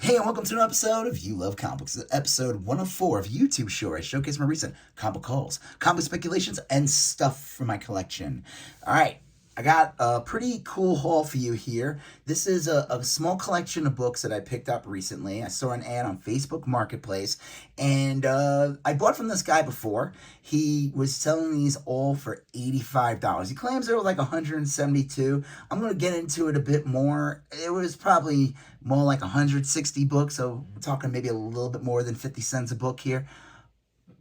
Hey, and welcome to an episode of You Love Comics, episode 104 of YouTube Show, where I showcase my recent comic hauls, comic speculations, and stuff from my collection. All right, I got a pretty cool haul for you here. This is a small collection of books that I picked up recently. I saw an ad on Facebook Marketplace, and I bought from this guy before. He was selling these all for $85. He claims they were like $172. I'm going to get into it a bit more. It was probably more like 160 books, so we're talking maybe a little bit more than 50 cents a book here.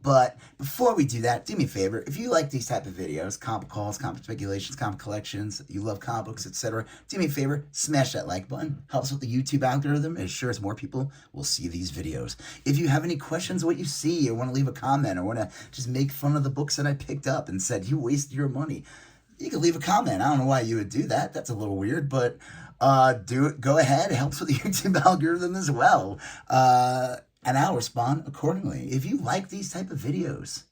But before we do that, do me a favor. If you like these type of videos, comic hauls, comic speculations, comic collections, you love comic books, etc., do me a favor, smash that like button. Helps with the YouTube algorithm and ensures more people will see these videos. If you have any questions what you see, or want to leave a comment, or want to just make fun of the books that I picked up and said you wasted your money, you can leave a comment. I don't know why you would do that. That's a little weird, but do it. Go ahead. It helps with the YouTube algorithm as well. And I'll respond accordingly. If you like these type of videos,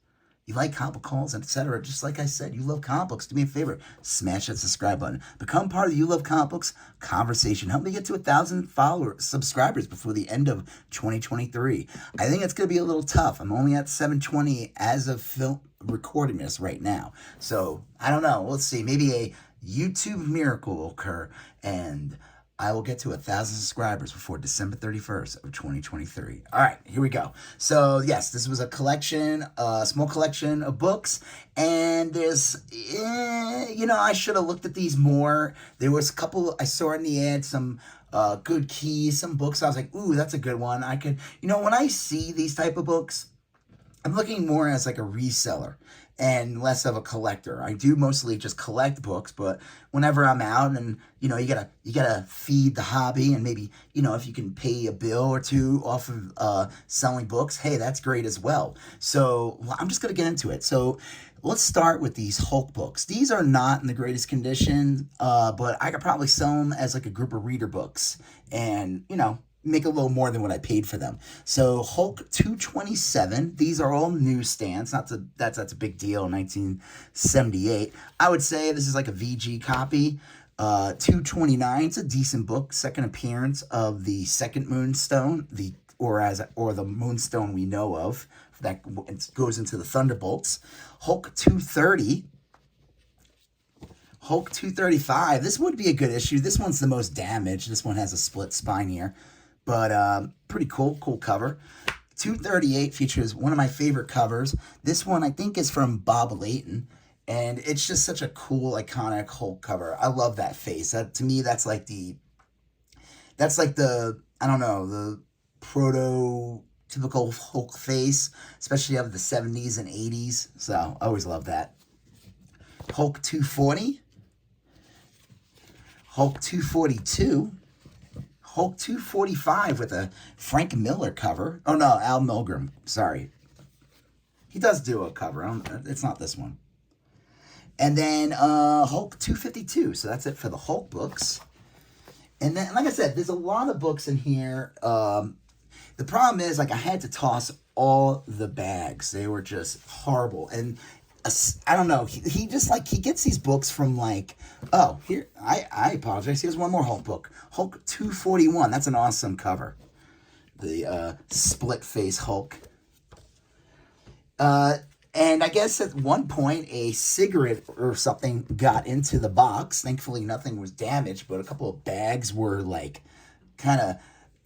you like comic calls, etc., just like I said, you love comic books, do me a favor, smash that subscribe button. Become part of the You Love Comic Books conversation. Help me get to 1,000 subscribers before the end of 2023. I think it's going to be a little tough. I'm only at 720 as of recording this right now. So, I don't know. Let's see. Maybe a YouTube miracle will occur, and I will get to 1,000 subscribers before December 31st of 2023. All right, here we go. So, yes, this was a collection, a small collection of books, and there's, I should have looked at these more. There was a couple, I saw in the ad, some good keys, some books. I was like, ooh, that's a good one. I could, when I see these type of books, I'm looking more as like a reseller and less of a collector. I do mostly just collect books, but whenever I'm out and, you gotta feed the hobby, and maybe, if you can pay a bill or two off of selling books, hey, that's great as well. So I'm just gonna get into it. So let's start with these Hulk books. These are not in the greatest condition, but I could probably sell them as like a group of reader books and, make a little more than what I paid for them. So Hulk 227, these are all newsstands. That's a big deal. 1978. I would say this is like a VG copy. 229, it's a decent book. Second appearance of the second Moonstone, or the Moonstone we know of that goes into the Thunderbolts. Hulk 230. Hulk 235. This would be a good issue. This one's the most damaged. This one has a split spine here. But pretty cool cover. 238 features one of my favorite covers. This one I think is from Bob Layton, and it's just such a cool, iconic Hulk cover. I love that face. To me, that's like the I don't know, the prototypical Hulk face, especially of the 70s and 80s. So I always love that. Hulk 240, Hulk 242. Hulk 245 with a Frank Miller cover. Oh, no, Al Milgrom. Sorry. He does do a cover. It's not this one. And then Hulk 252. So that's it for the Hulk books. And then, like I said, there's a lot of books in here. The problem is, I had to toss all the bags. They were just horrible. And I don't know. He just he gets these books from here. I apologize. Here's one more Hulk book. Hulk 241. That's an awesome cover. The split face Hulk. And I guess at one point a cigarette or something got into the box. Thankfully nothing was damaged, but a couple of bags were kind of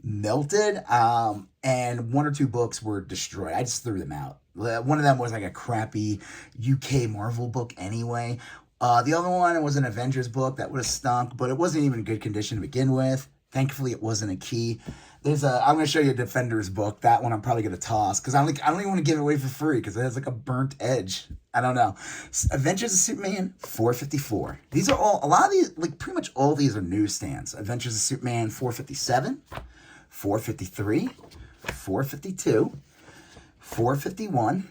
melted. And one or two books were destroyed. I just threw them out. One of them was a crappy UK Marvel book anyway. The other one was an Avengers book that would have stunk, but it wasn't even in good condition to begin with. Thankfully, it wasn't a key. I'm going to show you a Defenders book. That one I'm probably going to toss because I don't even want to give it away for free because it has a burnt edge. I don't know. Adventures of Superman 454. These are a lot of these, pretty much all these are newsstands. Adventures of Superman 457, 453, 452. 451,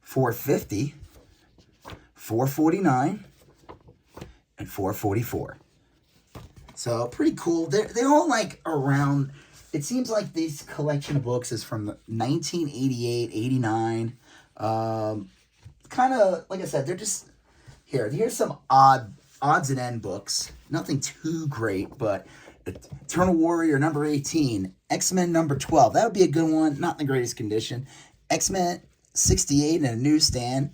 450, 449, and 444. So pretty cool. They're all around. It seems like this collection of books is from 1988, 89. Kind of like I said, they're just here's some odds and end books. Nothing too great, but Eternal Warrior number 18, X-Men number 12. That would be a good one. Not in the greatest condition. X-Men 68 in a newsstand.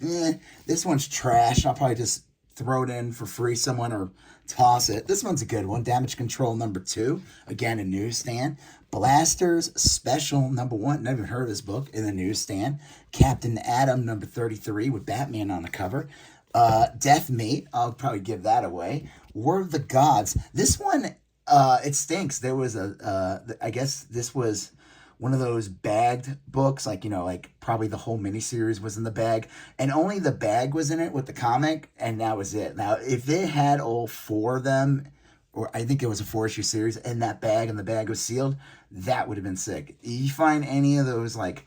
This one's trash. I'll probably just throw it in for free someone or toss it. This one's a good one. Damage Control number 2. Again, a newsstand. Blasters Special number 1. Never heard of this book. In the newsstand. Captain Atom number 33 with Batman on the cover. Death Mate. I'll probably give that away. War of the Gods. This one, it stinks. There was I guess this was one of those bagged books, like, like probably the whole miniseries was in the bag, and only the bag was in it with the comic, and that was it. Now, if they had all 4 of them, or I think it was a 4-issue series, in that bag, and the bag was sealed, that would have been sick. If you find any of those, like,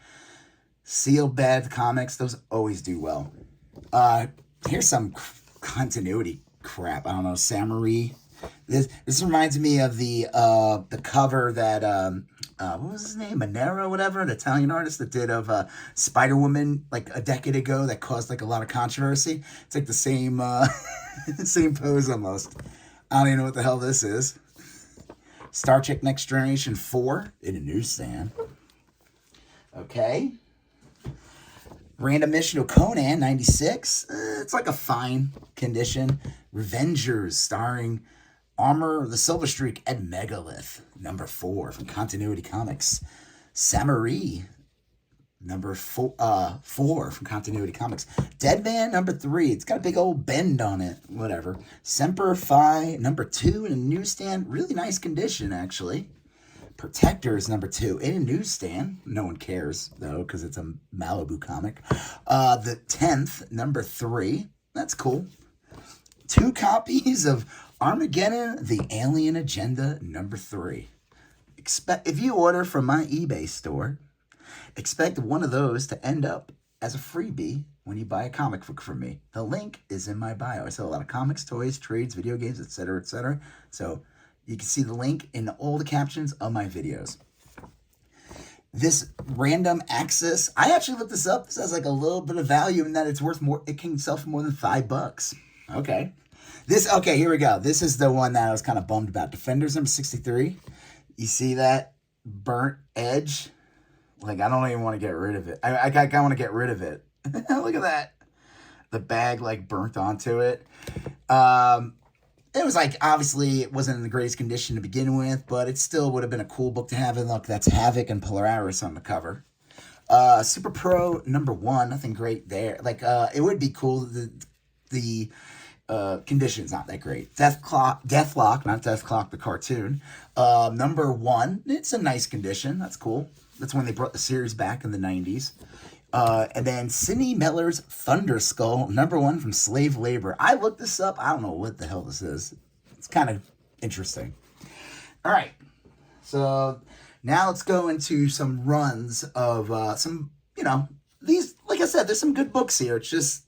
sealed bag comics, those always do well. Here's some continuity crap. I don't know, Samurai. This reminds me of the cover that what was his name? Monero, whatever, an Italian artist that did of Spider-Woman like a decade ago that caused like a lot of controversy. It's like the same same pose almost. I don't even know what the hell this is. Star Trek Next Generation 4 in a newsstand. Okay. Random Mission of Conan 96. It's like a fine condition. Revengers starring Armor the Silver Streak and Megalith number 4 from Continuity Comics. Samurai number 4 from Continuity Comics. Deadman number 3. It's got a big old bend on it. Whatever. Semper Fi number 2 in a newsstand. Really nice condition, actually. Protectors number 2 in a newsstand. No one cares, though, because it's a Malibu comic. The 10th, number 3. That's cool. 2 copies of Armageddon, The Alien Agenda, number 3. If you order from my eBay store, expect one of those to end up as a freebie when you buy a comic book from me. The link is in my bio. I sell a lot of comics, toys, trades, video games, etc., etc. So you can see the link in all the captions of my videos. This random access, I actually looked this up. This has like a little bit of value in that it's worth more. It can sell for more than $5. Okay. Okay, here we go. This is the one that I was kind of bummed about. Defenders number 63. You see that burnt edge? Like, I don't even want to get rid of it. I want to get rid of it. Look at that. The bag, like, burnt onto it. It was like, obviously, it wasn't in the greatest condition to begin with, but it still would have been a cool book to have. And look, that's Havoc and Polaris on the cover. Super Pro number 1, nothing great there. Like, it would be cool. The condition's not that great. Deathlock, not Deathclock, the cartoon. Number 1, it's a nice condition. That's cool. That's when they brought the series back in the 90s. And then Sidney Miller's Thunder Skull, number 1 from Slave Labor. I looked this up. I don't know what the hell this is. It's kind of interesting. All right. So now let's go into some runs of some, these, like I said, there's some good books here. It's just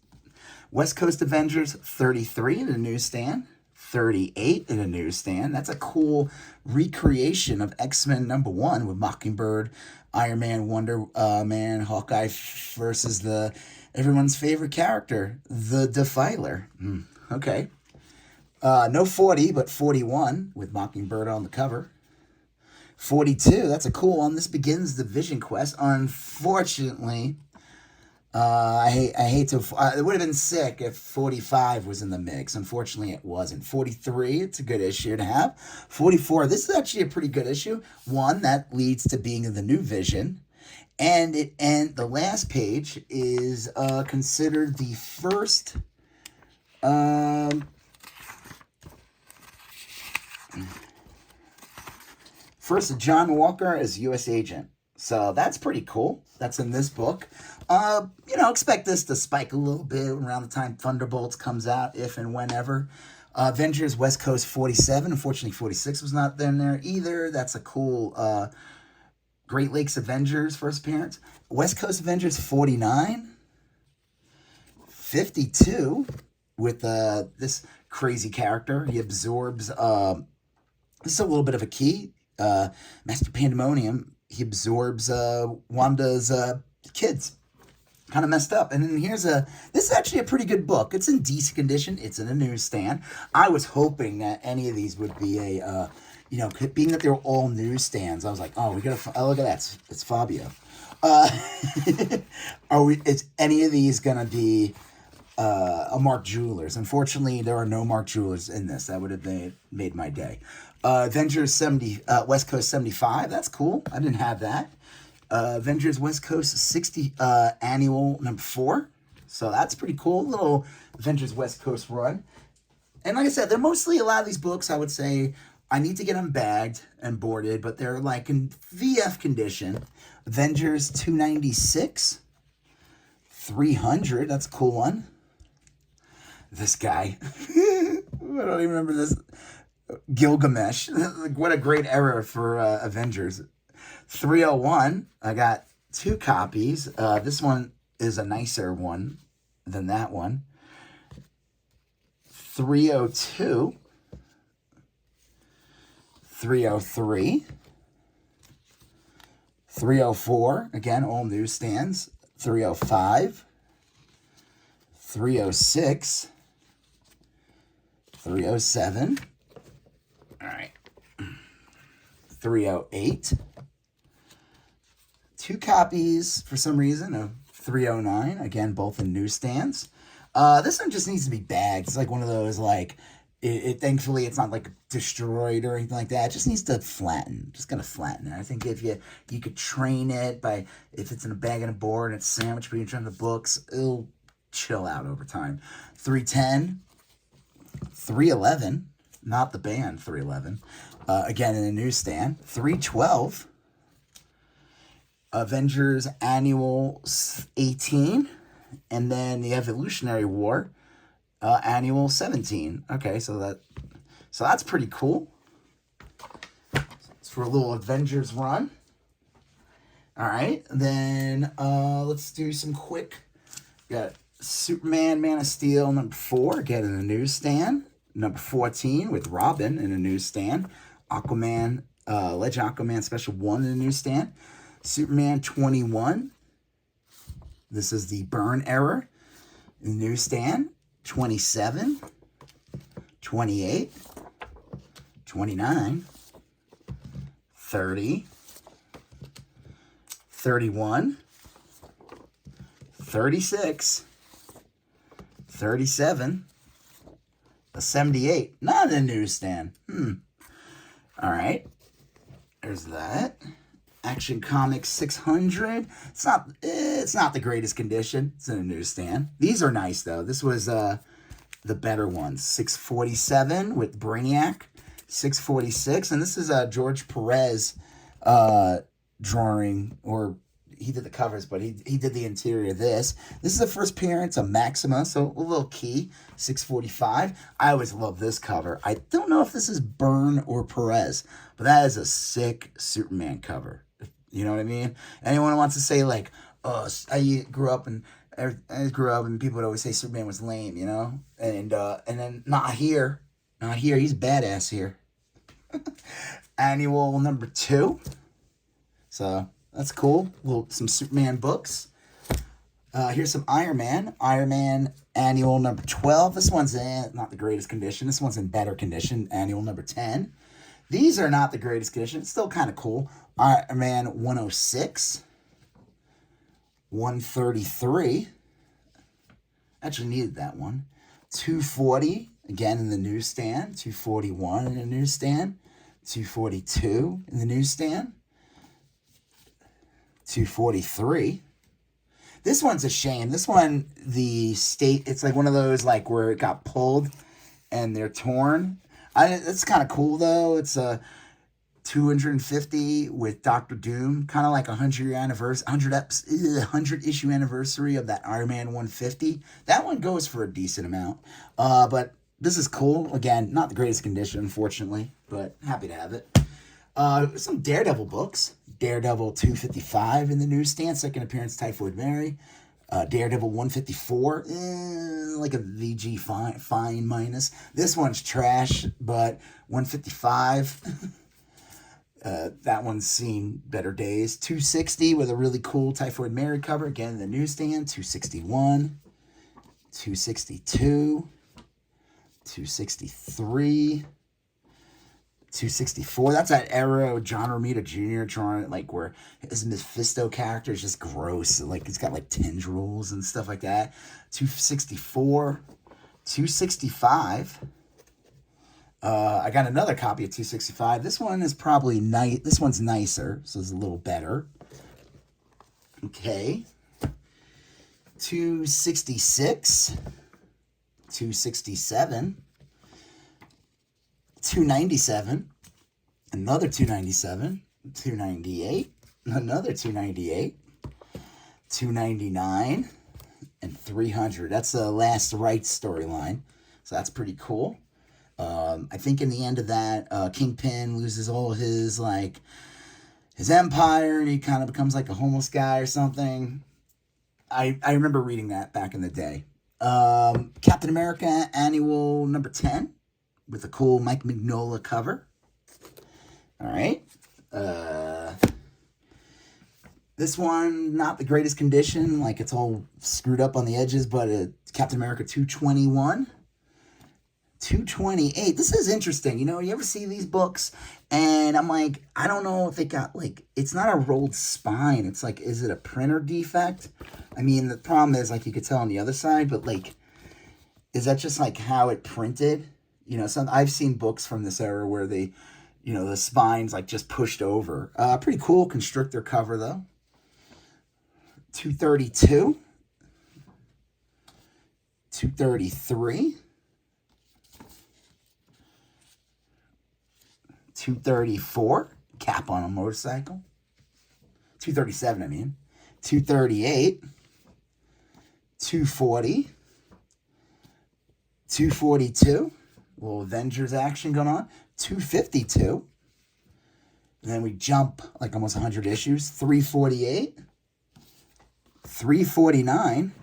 West Coast Avengers 33 in a newsstand. 38 in a newsstand. That's a cool recreation of X-Men number 1 with Mockingbird, Iron Man, Wonder Man, Hawkeye versus everyone's favorite character, the Defiler. Okay. No 40, but 41 with Mockingbird on the cover. 42, that's a cool one. This begins the Vision Quest. Unfortunately, I hate to. It would have been sick if 45 was in the mix. Unfortunately, it wasn't. 43, it's a good issue to have. 44, this is actually a pretty good issue. One that leads to being in the new Vision, and the last page is considered the first. First John Walker as U.S. agent. So that's pretty cool. That's in this book. Expect this to spike a little bit around the time Thunderbolts comes out, if and whenever. Avengers West Coast 47. Unfortunately, 46 was not in there either. That's a cool Great Lakes Avengers first appearance. West Coast Avengers 49. 52 with this crazy character. He absorbs... this is a little bit of a key. Master Pandemonium. He absorbs Wanda's kids. Kind of messed up. And then this is actually a pretty good book. It's in decent condition. It's in a newsstand. I was hoping that any of these would be a being that they were all newsstands, I was like, oh, we gotta. Oh, look at that, it's Fabio. Uh, is any of these gonna be a Mark Jewelers? Unfortunately, there are no Mark Jewelers in this. That would have made my day. Avengers 70, West Coast 75. That's cool. I didn't have that. Avengers West Coast 60 annual number 4. So that's pretty cool. Little Avengers West Coast run. And like I said, they're mostly, a lot of these books, I would say, I need to get them bagged and boarded, but they're like in VF condition. Avengers 296. 300. That's a cool one. This guy. I don't even remember this. Gilgamesh. What a great era for Avengers. 301. I got 2 copies. This one is a nicer one than that one. 302. 303. 304. Again, all newsstands. 305. 306. 307. All right. 308. 2 copies, for some reason, of 309. Again, both in newsstands. This one just needs to be bagged. It's like one of those, like, thankfully it's not like destroyed or anything like that. It just needs to flatten. Just gotta flatten it. I think if you could train it by, if it's in a bag and a board and it's sandwiched between the books, it'll chill out over time. 310. 311. Not the band 311. Again, in a newsstand. 312. Avengers Annual 18. And then the Evolutionary War Annual 17. Okay, so that's pretty cool. It's for a little Avengers run. All right, then let's do some quick. Got Superman, Man of Steel, number 4, again in the newsstand. Number 14 with Robin in a newsstand. Aquaman, Legend Aquaman Special 1 in the newsstand. Superman 21. This is the Byrne era in the newsstand. 27. 28. 29. 30. 31. 36. 37. A 78. Not in the newsstand. All right. There's that. Action Comics 600. It's not the greatest condition. It's in a newsstand. These are nice though. This was the better ones. 647 with Brainiac. 646, and this is George Perez drawing, or he did the covers, but he did the interior of this. This is the first appearance of Maxima, so a little key. 645. I always love this cover. I don't know if this is Byrne or Perez, but that is a sick Superman cover. You know what I mean? Anyone who wants to say like, oh, I grew up and people would always say Superman was lame, you know? And then not here. He's badass here. Annual number 2. So that's cool. Some Superman books. Here's some Iron Man. Iron Man Annual number 12. This one's in not the greatest condition. This one's in better condition. Annual number 10. These are not the greatest condition. It's still kind of cool. Iron Man 106. 133. Actually needed that one. 240. Again in the newsstand. 241 in the newsstand. 242 in the newsstand. 243. This one's a shame. This one, it's like one of those like where it got pulled and they're torn. It's kind of cool though. It's a 250 with Doctor Doom, kind of like 100 issue anniversary of that Iron Man 150. That one goes for a decent amount. But this is cool. Again, not the greatest condition, unfortunately, but happy to have it. Some Daredevil books. Daredevil 255 in the newsstand, second appearance, Typhoid Mary. Daredevil 154, like a VG fine minus. This one's trash, but 155, that one's seen better days. 260 with a really cool Typhoid Mary cover, again in the newsstand. 261, 262, 263, 264. That's that era of John Romita Jr. drawing it, like where his Mephisto character is just gross. Like it's got like tendrils and stuff like that. 264. 265. I got another copy of 265. This one is probably nice. This one's nicer, so it's a little better. Okay. 266. 267. 297, another 297, 298, another 298, 299, and 300. That's the last right storyline, so that's pretty cool. I think in the end of that, Kingpin loses all his his empire, and he kind of becomes like a homeless guy or something. I remember reading that back in the day. Captain America Annual number 10. With a cool Mike Mignola cover. All right. This one, not the greatest condition. Like, it's all screwed up on the edges, but Captain America 221. 228. This is interesting. You know, you ever see these books? And I'm like, I don't know if it got, it's not a rolled spine. It's like, is it a printer defect? I mean, the problem is, you could tell on the other side, but, is that just, how it printed? You know, I've seen books from this era where the spine's just pushed over. Pretty cool constrictor cover though. 232. 233. 234. Cap on a motorcycle. 237, I mean. 238. 240. 242. A little Avengers action going on. 252. And then we jump almost 100 issues. 348. 349.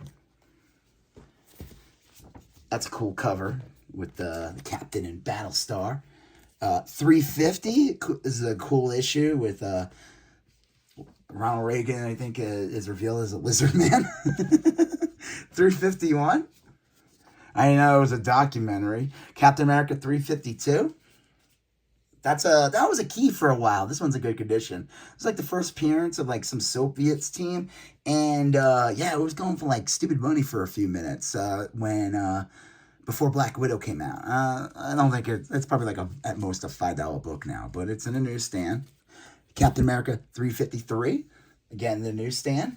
That's a cool cover with the Captain and Battlestar. 350 is a cool issue with Ronald Reagan, I think, is revealed as a lizard man. 351. I know it was a documentary. Captain America 352. That was a key for a while. This one's a good condition. It was the first appearance of some Soviets team, and it was going for stupid money for a few minutes when before Black Widow came out. I don't think it's probably at most a $5 book now, but it's in a newsstand. Captain America 353, again the newsstand.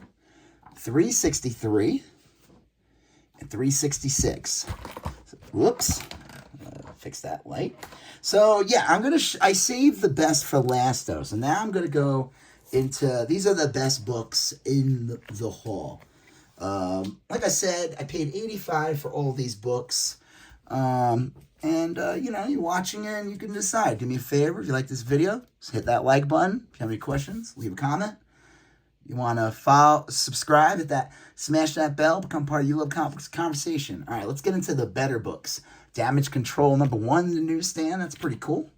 363. And 366. Whoops. Fix that light. So, yeah, I saved the best for last, though. So now I'm going to go into, these are the best books in the haul. Like I said, I paid $85 for all these books. You're watching it and you can decide. Do me a favor, if you like this video, just hit that like button. If you have any questions, leave a comment. You want to follow, subscribe, hit that, smash that bell, become part of You Love Comics conversation. All right, let's get into the better books. Damage Control number 1 in the newsstand. That's pretty cool.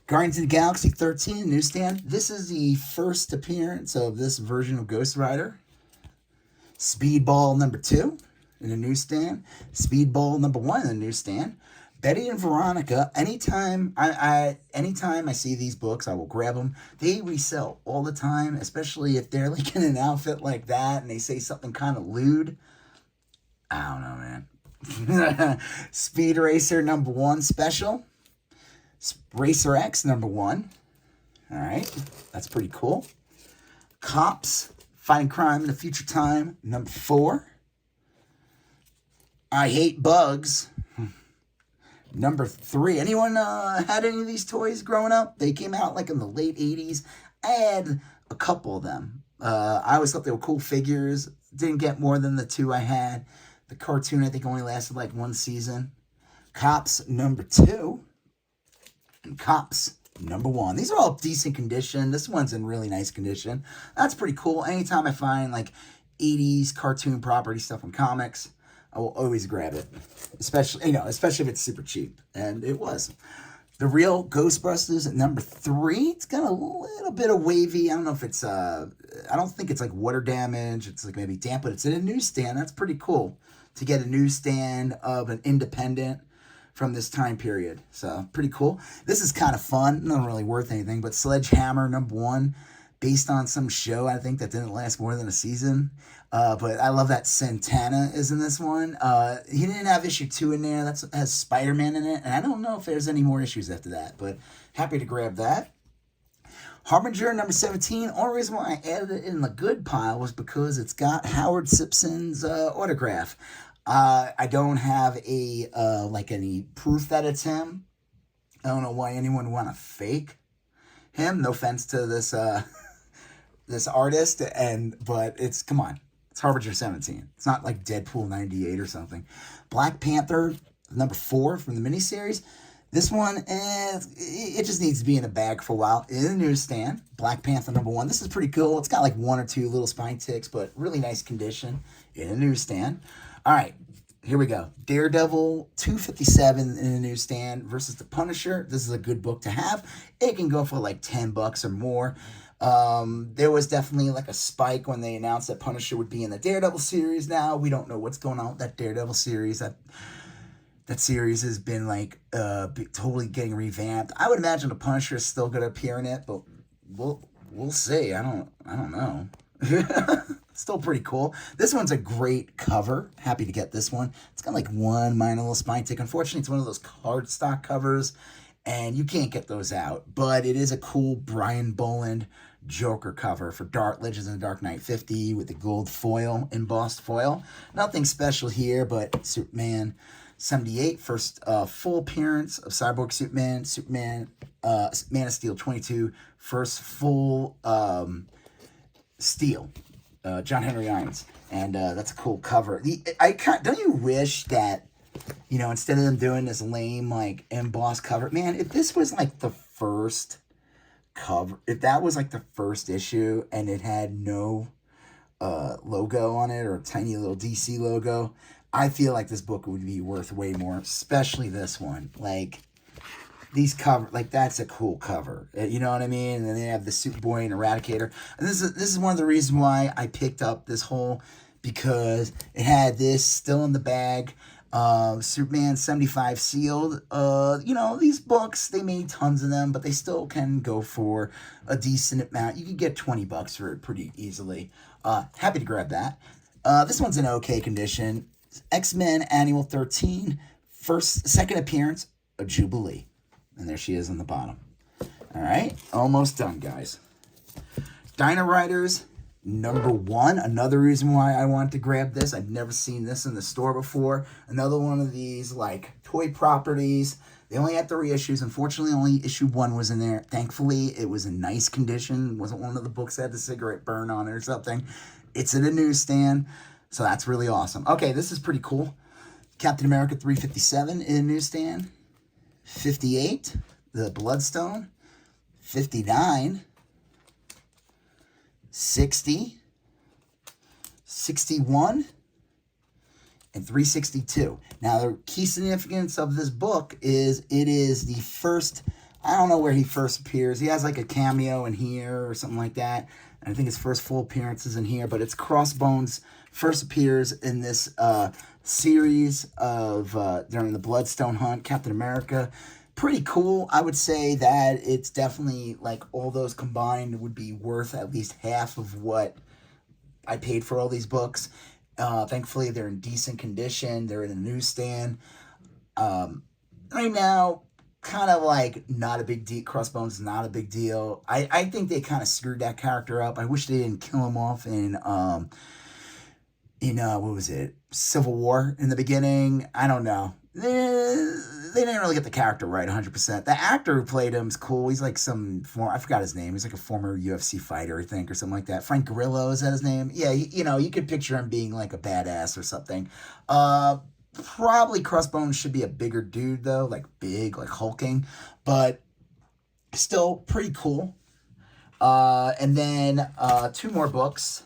Guardians of the Galaxy 13 newsstand. This is the first appearance of this version of Ghost Rider. Speedball number 2 in the newsstand. Speedball number 1 in the newsstand. Betty and Veronica, anytime I see these books, I will grab them. They resell all the time, especially if they're in an outfit like that and they say something kind of lewd. I don't know, man. Speed Racer number 1 special. Racer X number 1. All right, that's pretty cool. Cops, Fighting Crime in a Future Time number 4. I Hate Bugs. Number 3. Anyone had any of these toys growing up? They came out in the late 80s. I had a couple of them. I always thought they were cool figures. Didn't get more than the 2 I had. The cartoon, I think, only lasted 1 season. Cops number 2. And Cops number 1. These are all decent condition. This one's in really nice condition. That's pretty cool. Anytime I find 80s cartoon property stuff in comics, I will always grab it, especially if it's super cheap, and it was. The Real Ghostbusters at number 3. It's got a little bit of wavy. I don't know if it's I don't think it's water damage. It's maybe damp, but it's in a newsstand. That's pretty cool to get a newsstand of an independent from this time period. So pretty cool. This is kind of fun. Not really worth anything, but Sledgehammer #1, based on some show, I think, that didn't last more than a season. But I love that Santana is in this one. He didn't have issue 2 in there. That has Spider-Man in it. And I don't know if there's any more issues after that. But happy to grab that. Harbinger #17. Only reason why I added it in the good pile was because it's got Howard Simpson's autograph. I don't have any proof that it's him. I don't know why anyone would want to fake him. No offense to this this artist, but it's, come on, it's Harbinger 17. It's not like Deadpool 98 or something. Black Panther #4 from the miniseries. This one, it just needs to be in a bag for a while. In the newsstand, Black Panther #1. This is pretty cool. It's got like 1 or 2 little spine ticks, but really nice condition in a newsstand. All right, here we go. Daredevil 257 in the newsstand versus The Punisher. This is a good book to have. It can go for like $10 or more. There was definitely like a spike when they announced that Punisher would be in the Daredevil series. Now we don't know what's going on with that Daredevil series. That series has been like totally getting revamped. I would imagine the Punisher is still going to appear in it, but we'll see. I don't know. Still pretty cool. This one's a great cover. Happy to get this one. It's got like 1 minor little spine tick. Unfortunately, it's one of those cardstock covers, and you can't get those out. But it is a cool Brian Boland Joker cover for Legends of the Dark Knight 50 with the gold foil, embossed foil. Nothing special here, but Superman 78, first full appearance of Cyborg Superman. Man of Steel 22, first full Steel. John Henry Irons, and that's a cool cover. Don't you wish that, instead of them doing this lame like embossed cover, man, if this was like the first cover, if that was like the first issue and it had no logo on it or a tiny little DC logo, I feel like this book would be worth way more, especially this one. Like, these cover, like, that's a cool cover, you know what I mean? And then they have the Superboy and Eradicator, and this is one of the reasons why I picked up this whole, because it had this still in the bag, Superman 75 sealed. These books, they made tons of them, but they still can go for a decent amount. You can get $20 for it pretty easily. Happy to grab that. This one's in okay condition. X-Men Annual 13, second appearance of Jubilee. And there she is on the bottom. All right, almost done, guys. Dino Riders #1. Another reason why I wanted to grab this. I've never seen this in the store before. Another one of these, like, toy properties. They only had 3 issues. Unfortunately, only issue 1 was in there. Thankfully, it was in nice condition. It wasn't one of the books that had the cigarette burn on it or something. It's in a newsstand, so that's really awesome. Okay, this is pretty cool. Captain America 357 in a newsstand. 58, the Bloodstone. 59, 60, 61, and 362. Now, the key significance of this book is it is the first, I don't know where he first appears. He has like a cameo in here or something like that. And I think his first full appearance is in here, but it's Crossbones first appears in this series of during the Bloodstone hunt, Captain America. Pretty cool. I would say that it's definitely, like, all those combined would be worth at least half of what I paid for all these books. Thankfully, they're in decent condition. They're in a newsstand. Right now, kind of like not a big deal. Crossbones is not a big deal. I think they kind of screwed that character up. I wish they didn't kill him off in what was it? Civil War in the beginning. I don't know. They didn't really get the character right 100%. The actor who played him is cool. He's like I forgot his name. He's like a former UFC fighter, I think, or something like that. Frank Grillo, is that his name? Yeah, you could picture him being like a badass or something. Probably Crossbones should be a bigger dude, though, like big, like hulking, but still pretty cool. And then 2 more books.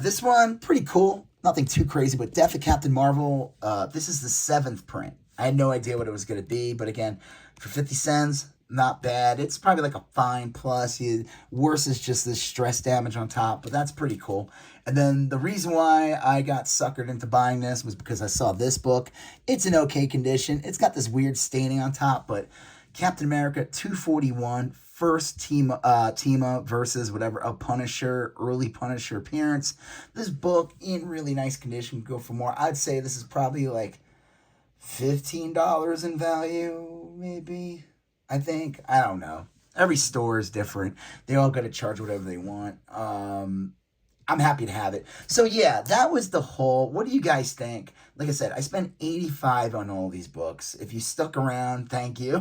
This one, pretty cool. Nothing too crazy, but Death of Captain Marvel. This is the 7th print. I had no idea what it was going to be, but again, for 50 cents, not bad. It's probably like a fine plus. Worse is just this stress damage on top, but that's pretty cool. And then the reason why I got suckered into buying this was because I saw this book. It's in okay condition. It's got this weird staining on top, but Captain America 241, first team up versus whatever, a Punisher, early Punisher appearance. This book in really nice condition. Go for more. I'd say this is probably like $15 in value, maybe. I think. I don't know. Every store is different. They all got to charge whatever they want. I'm happy to have it. So yeah, that was the whole. What do you guys think? Like I said, I spent $85 on all these books. If you stuck around, thank you.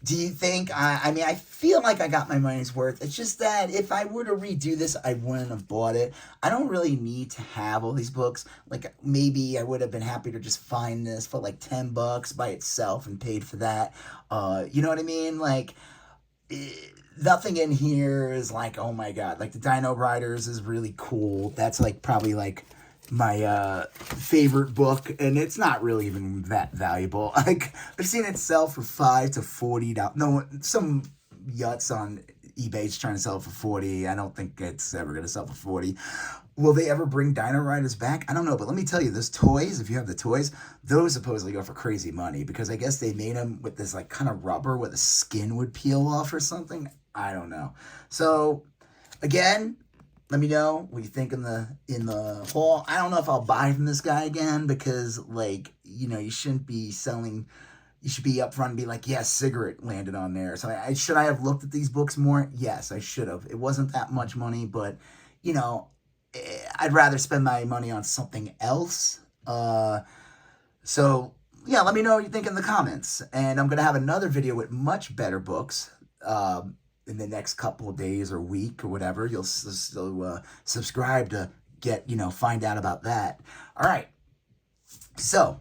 Do you think? I mean, I feel like I got my money's worth. It's just that if I were to redo this, I wouldn't have bought it. I don't really need to have all these books. Like maybe I would have been happy to just find this for like $10 by itself and paid for that. You know what I mean? Like. Nothing in here is like, oh my god, like the Dino Riders is really cool. That's like probably like my favorite book, and it's not really even that valuable. Like I've seen it sell for $5 to $40. No, some yuts on eBay's trying to sell it for 40. I don't think it's ever gonna sell for 40. Will they ever bring Dino Riders back? I don't know, but let me tell you, those toys, if you have the toys, those supposedly go for crazy money because I guess they made them with this like kind of rubber where the skin would peel off or something. I don't know. So again, let me know what you think in the haul. I don't know if I'll buy from this guy again because like, you know, you shouldn't be selling. You should be upfront and be like, yes, cigarette landed on there. So should I have looked at these books more? Yes, I should have. It wasn't that much money, but you know, I'd rather spend my money on something else. So yeah, let me know what you think in the comments. And I'm gonna have another video with much better books. In the next couple of days or week or whatever. You'll subscribe to get, you know, find out about that. All right. So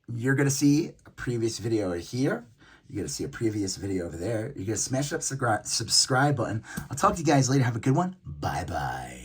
you're going to see a previous video here. You're going to see a previous video over there. You're going to smash that subscribe button. I'll talk to you guys later. Have a good one. Bye-bye.